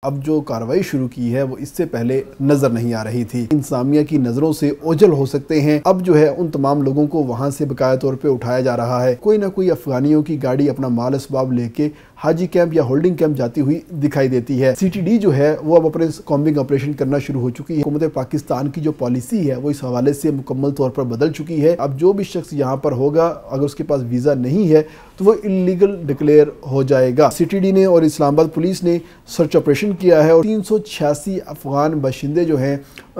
अब जो कार्रवाई शुरू की है वो इससे पहले नजर नहीं आ रही थी। इंसामिया की नजरों से ओझल हो सकते हैं। अब जो है उन तमाम लोगों को वहां से बकाया तौर पे उठाया जा रहा है। कोई ना कोई अफगानियों की गाड़ी अपना माल असबाब लेके हाजी कैंप या होल्डिंग कैंप जाती हुई दिखाई देती है। सीटीडी जो है वो अब अपने कॉम्बिंग ऑपरेशन करना शुरू हो चुकी है। हुकूमत पाकिस्तान की जो पॉलिसी है वो इस हवाले से मुकम्मल तौर पर बदल चुकी है। अब जो भी शख्स यहाँ पर होगा, अगर उसके पास वीज़ा नहीं है तो वो इलीगल डिक्लेयर हो जाएगा। सीटीडी ने और इस्लामाबाद पुलिस ने सर्च ऑपरेशन किया है और 386 अफगान बाशिंदे जो हैं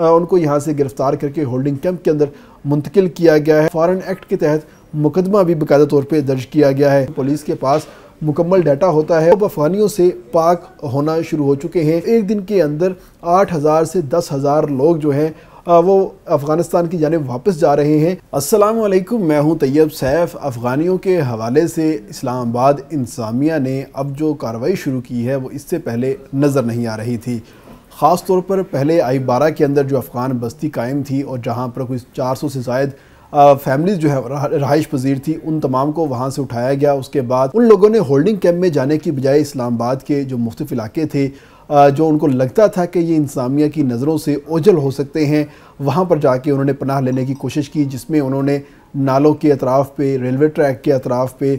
उनको यहाँ से गिरफ्तार करके होल्डिंग कैंप के अंदर मुंतकिल किया गया है। फॉरेन एक्ट के तहत मुकदमा भी बाकायदा तौर पर दर्ज किया गया है। पुलिस के पास मुकम्मल डाटा होता है। अब अफगानियों से पाक होना शुरू हो चुके हैं। एक दिन के अंदर 8,000 से 10,000 लोग जो हैं वो अफ़गानिस्तान की जानिब वापस जा रहे हैं। अस्सलामु अलैकुम, मैं हूं तैयब सैफ। अफ़गानियों के हवाले से इस्लामाबाद इंतज़ामिया ने अब जो कार्रवाई शुरू की है वो इससे पहले नज़र नहीं आ रही थी। ख़ास तौर पर पहले आई-12 के अंदर जो अफ़गान बस्ती कायम थी और जहां पर कोई 400 से ज़ायद फैमिलीज़ जो है रहाइश पजीर थी, उन तमाम को वहाँ से उठाया गया। उसके बाद उन लोगों ने होल्डिंग कैंप में जाने की बजाय इस्लामाबाद के जो मुख्तलिफ इलाके थे जो उनको लगता था कि ये इंतज़ामिया की नज़रों से ओझल हो सकते हैं, वहाँ पर जाके उन्होंने पनाह लेने की कोशिश की, जिसमें उन्होंने नालों के अतराफ़ पे, रेलवे ट्रैक के अतराफ़ पे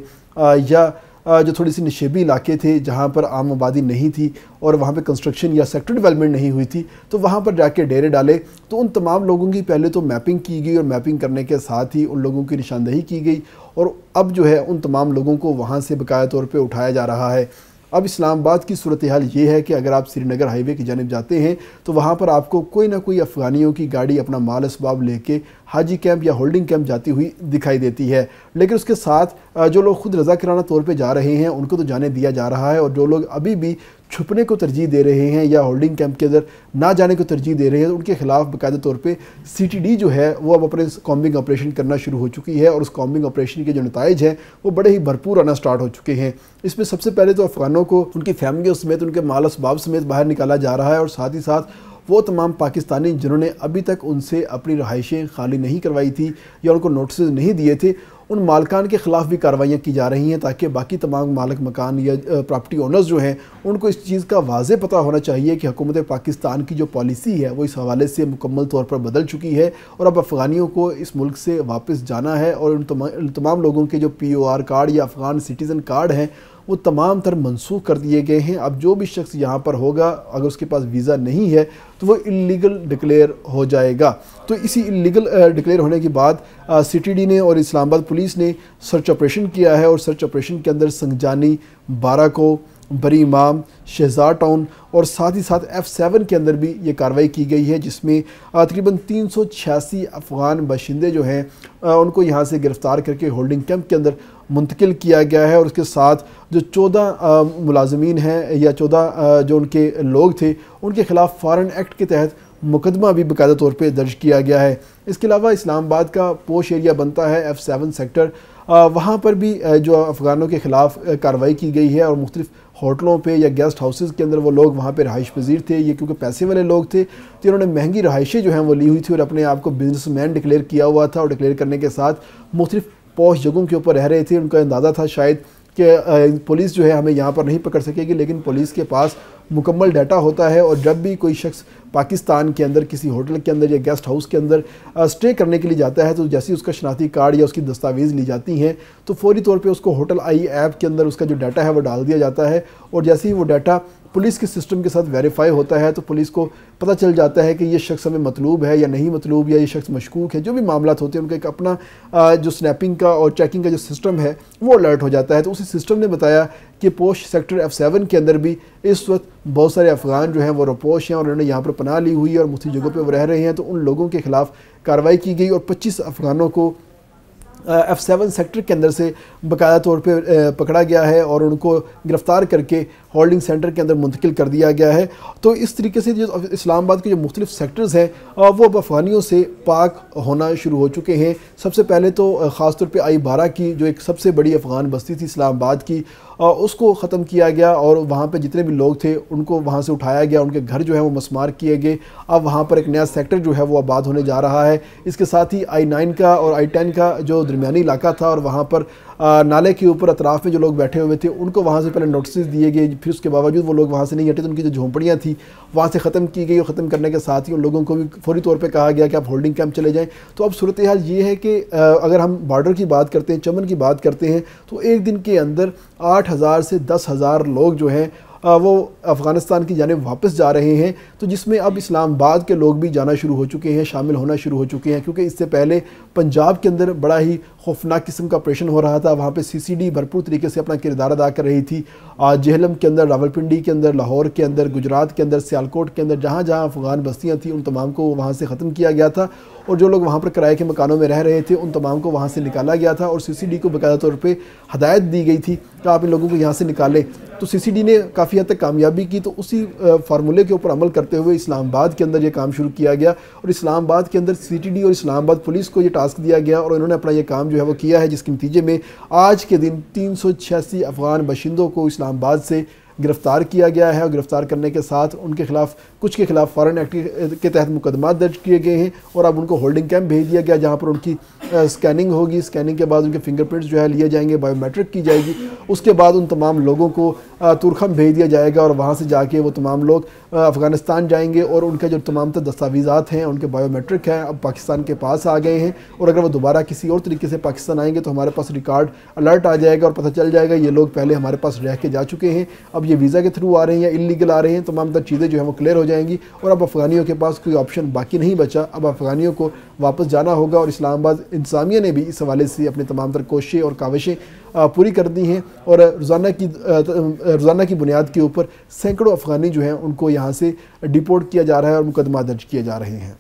या जो थोड़ी सी निशेबी इलाके थे जहाँ पर आम आबादी नहीं थी और वहाँ पे कंस्ट्रक्शन या सेक्टर डेवलपमेंट नहीं हुई थी, तो वहाँ पर जाके डेरे डाले। तो उन तमाम लोगों की पहले तो मैपिंग की गई और मैपिंग करने के साथ ही उन लोगों की निशानदेही की गई और अब जो है उन तमाम लोगों को वहाँ से बकाया तौर पर उठाया जा रहा है। अब इस्लामाबाद की सूरत हाल ये है कि अगर आप श्रीनगर हाईवे की जानिब जाते हैं तो वहाँ पर आपको कोई ना कोई अफ़गानियों की गाड़ी अपना माल असबाब लेके हाजी कैंप या होल्डिंग कैंप जाती हुई दिखाई देती है। लेकिन उसके साथ जो लोग खुद रज़ाकाराना तौर पे जा रहे हैं उनको तो जाने दिया जा रहा है और जो लोग अभी भी छुपने को तरजीह दे रहे हैं या होल्डिंग कैंप के अंदर ना जाने को तरजीह दे रहे हैं, तो उनके खिलाफ बाकायदा तौर पे सीटीडी जो है वो अब अपने कॉम्बिंग ऑपरेशन करना शुरू हो चुकी है और उस कॉम्बिंग ऑपरेशन के जो नताइज हैं वो बड़े ही भरपूर आना स्टार्ट हो चुके हैं। इसमें सबसे पहले तो अफ़गानों को उनकी फैमिलियों समेत, उनके माल असबाब समेत बाहर निकाला जा रहा है और साथ ही साथ वो तमाम पाकिस्तानी जिन्होंने अभी तक उनसे अपनी रहाइशें खाली नहीं करवाई थी या उनको नोटिस नहीं दिए थे, उन मालकान के ख़िलाफ़ भी कार्रवाइयाँ की जा रही हैं ताकि बाकी तमाम मालिक मकान या प्रॉपर्टी ओनर्स जो हैं उनको इस चीज़ का वाज़े पता होना चाहिए कि हुकूमत पाकिस्तान की जो पॉलिसी है वो इस हवाले से मुकम्मल तौर पर बदल चुकी है और अब अफ़गानियों को इस मुल्क से वापस जाना है और उन तमाम लोगों के जो POR कार्ड या अफ़गान सिटीज़न कार्ड हैं वो तमाम तर मनसूख कर दिए गए हैं। अब जो भी शख्स यहाँ पर होगा, अगर उसके पास वीज़ा नहीं है तो वो इलीगल डिक्लेयर हो जाएगा। तो इसी इलीगल डिक्लेयर होने के बाद सीटीडी ने और इस्लामाबाद पुलिस ने सर्च ऑपरेशन किया है और सर्च ऑपरेशन के अंदर संगजानी, बाराको, बरी इमाम, शहजाद टाउन और साथ ही साथ F7 के अंदर भी ये कार्रवाई की गई है, जिसमें तकरीबन 386 अफ़गान बाशिंदे जो हैं उनको यहाँ से गिरफ़्तार करके होल्डिंग कैंप के अंदर मुंतकिल किया गया है और उसके साथ जो 14 मुलाजमीन हैं या 14 जो उनके लोग थे उनके ख़िलाफ़ फॉरेन एक्ट के तहत मुकदमा भी बाकायदा तौर पे दर्ज किया गया है। इसके अलावा इस्लामाबाद का पोश एरिया बनता है F7 सेक्टर, वहाँ पर भी जो अफ़गानों के ख़िलाफ़ कार्रवाई की गई है और मुख्तलिफ़ होटलों पे या गेस्ट हाउसेज़ के अंदर वो लोग वहाँ पे रहाइश पजीर थे। ये क्योंकि पैसे वाले लोग थे तो इन्होंने महंगी रहाइशें जो हैं वो ली हुई थी और अपने आप को बिजनेसमैन डिक्लेयर किया हुआ था और डिक्लेयर करने के साथ मुख्तलिफ़ पॉश जगहों के ऊपर रह रहे थे। उनका अंदाज़ा था शायद कि पुलिस जो है हमें यहाँ पर नहीं पकड़ सकेगी, लेकिन पुलिस के पास मुकम्मल डाटा होता है और जब भी कोई शख्स पाकिस्तान के अंदर किसी होटल के अंदर या गेस्ट हाउस के अंदर स्टे करने के लिए जाता है तो जैसे ही उसका शनाख्ती कार्ड या उसकी दस्तावेज़ ली जाती हैं तो फौरी तौर पे उसको होटल आई ऐप के अंदर उसका जो डाटा है वो डाल दिया जाता है और जैसे ही वो डाटा पुलिस के सिस्टम के साथ वेरीफाई होता है तो पुलिस को पता चल जाता है कि ये शख्स हमें मतलूब है या नहीं मतलूब, या ये शख्स मशकूक है। जो भी मामला होते हैं उनका एक अपना जो स्नैपिंग का और चेकिंग का जो सिस्टम है वो अलर्ट हो जाता है। तो उसी सिस्टम ने बताया कि पोश सेक्टर F7 के अंदर भी इस वक्त बहुत सारे अफ़गान जो हैं वो रोपोश हैं और उन्होंने यहाँ पर पनाह ली हुई है और मुख्तलिफ जगहों पर वो रह रहे हैं। तो उन लोगों के ख़िलाफ़ कार्रवाई की गई और 25 अफ़गानों को F7 सेक्टर के अंदर से बाकायदा तौर पे पकड़ा गया है और उनको गिरफ़्तार करके होल्डिंग सेंटर के अंदर मुंतकिल कर दिया गया है। तो इस तरीके से जो इस्लामाबाद के जो मुख्तलिफ सेक्टर्स हैं वो अब अफ़गानियों से पाक होना शुरू हो चुके हैं। सबसे पहले तो ख़ास तौर पे I-12 की जो एक सबसे बड़ी अफ़गान बस्ती थी इस्लामाबाद की, उसको ख़त्म किया गया और वहाँ पे जितने भी लोग थे उनको वहाँ से उठाया गया, उनके घर जो है वो मस्मार किए गए। अब वहाँ पर एक नया सेक्टर जो है वो आबाद होने जा रहा है। इसके साथ ही I-9 का और I-10 का जो दरमियानी इलाका था और वहाँ पर नाले के ऊपर अतराफ में जो लोग बैठे हुए थे उनको वहाँ से पहले नोटिस दिए गए, फिर उसके बावजूद वो लोग वहाँ से नहीं हटे तो उनकी जो झोंपड़ियाँ थी वहाँ से ख़त्म की गई और ख़त्म करने के साथ ही उन लोगों को भी फौरी तौर पे कहा गया कि आप होल्डिंग कैंप चले जाएं। तो अब सूरत हाल ये है कि अगर हम बॉर्डर की बात करते हैं, चमन की बात करते हैं, तो एक दिन के अंदर 8,000 से 10,000 लोग जो हैं वो अफ़गानिस्तान की जानिब वापस जा रहे हैं। तो जिसमें अब इस्लामाबाद के लोग भी जाना शुरू हो चुके हैं, शामिल होना शुरू हो चुके हैं, क्योंकि इससे पहले पंजाब के अंदर बड़ा ही खौफनाक किस्म का ऑपरेशन हो रहा था। वहाँ पे CCD भरपूर तरीके से अपना किरदार अदा कर रही थी। जेहलम के अंदर, रावलपिंडी के अंदर, लाहौर के अंदर, गुजरात के अंदर, सियालकोट के अंदर, जहाँ जहाँ अफ़गान बस्तियाँ थी उन तमाम को वहाँ से ख़त्म किया गया था और जो लोग वहाँ पर किराए के मकानों में रह रहे थे उन तमाम को वहाँ से निकाला गया था और CCD को बाकायदा तौर पर हदायत दी गई थी कि आप इन लोगों को यहाँ से निकालें। तो CCD ने काफ़ी हद तक कामयाबी की। तो उसी फार्मूले के ऊपर अमल करते हुए इस्लामाबाद के अंदर ये काम शुरू किया गया और इस्लामाबाद के अंदर CTD और इस्लामाबाद पुलिस को ये टास्क दिया गया और इन्होंने अपना ये काम जो है वो किया है, जिसके नतीजे में आज के दिन 386 अफ़गान बाशिंदों को इस्लामाबाद से गिरफ़्तार किया गया है और गिरफ़्तार करने के साथ उनके खिलाफ, कुछ के खिलाफ फॉरेन एक्ट के तहत मुकदमा दर्ज किए गए हैं और अब उनको होल्डिंग कैंप भेज दिया गया जहाँ पर उनकी स्कैनिंग होगी। स्कैनिंग के बाद उनके फिंगरप्रिंट्स जो है लिए जाएंगे, बायोमेट्रिक की जाएगी। उसके बाद उन तमाम लोगों को तुरखम भेज दिया जाएगा और वहाँ से जाके वो तमाम लोग अफ़गानिस्तान जाएंगे और उनके जो तमाम दस्तावेज़ात हैं, उनके बायोमेट्रिक हैं, अब पाकिस्तान के पास आ गए हैं और अगर वो दोबारा किसी और तरीके से पाकिस्तान आएंगे तो हमारे पास रिकॉर्ड अलर्ट आ जाएगा और पता चल जाएगा ये लोग पहले हमारे पास रह के जा चुके हैं, अब ये वीज़ा के थ्रू आ रहे हैं या इलीगल आ रहे हैं। तमाम तर चीज़ें जो है वो क्लियर हो जाएंगी और अब अफ़गानियों के पास कोई ऑप्शन बाकी नहीं बचा। अब अफ़गानियों को वापस जाना होगा और इस्लामाबाद इंतज़ामिया ने भी इस हवाले से अपने तमाम तर कोशिशें और काविशें पूरी कर दी हैं और रोज़ाना की बुनियाद के ऊपर सैकड़ों अफ़गानी जो हैं उनको यहाँ से डिपोर्ट किया जा रहा है और मुकदमा दर्ज किए जा रहे हैं।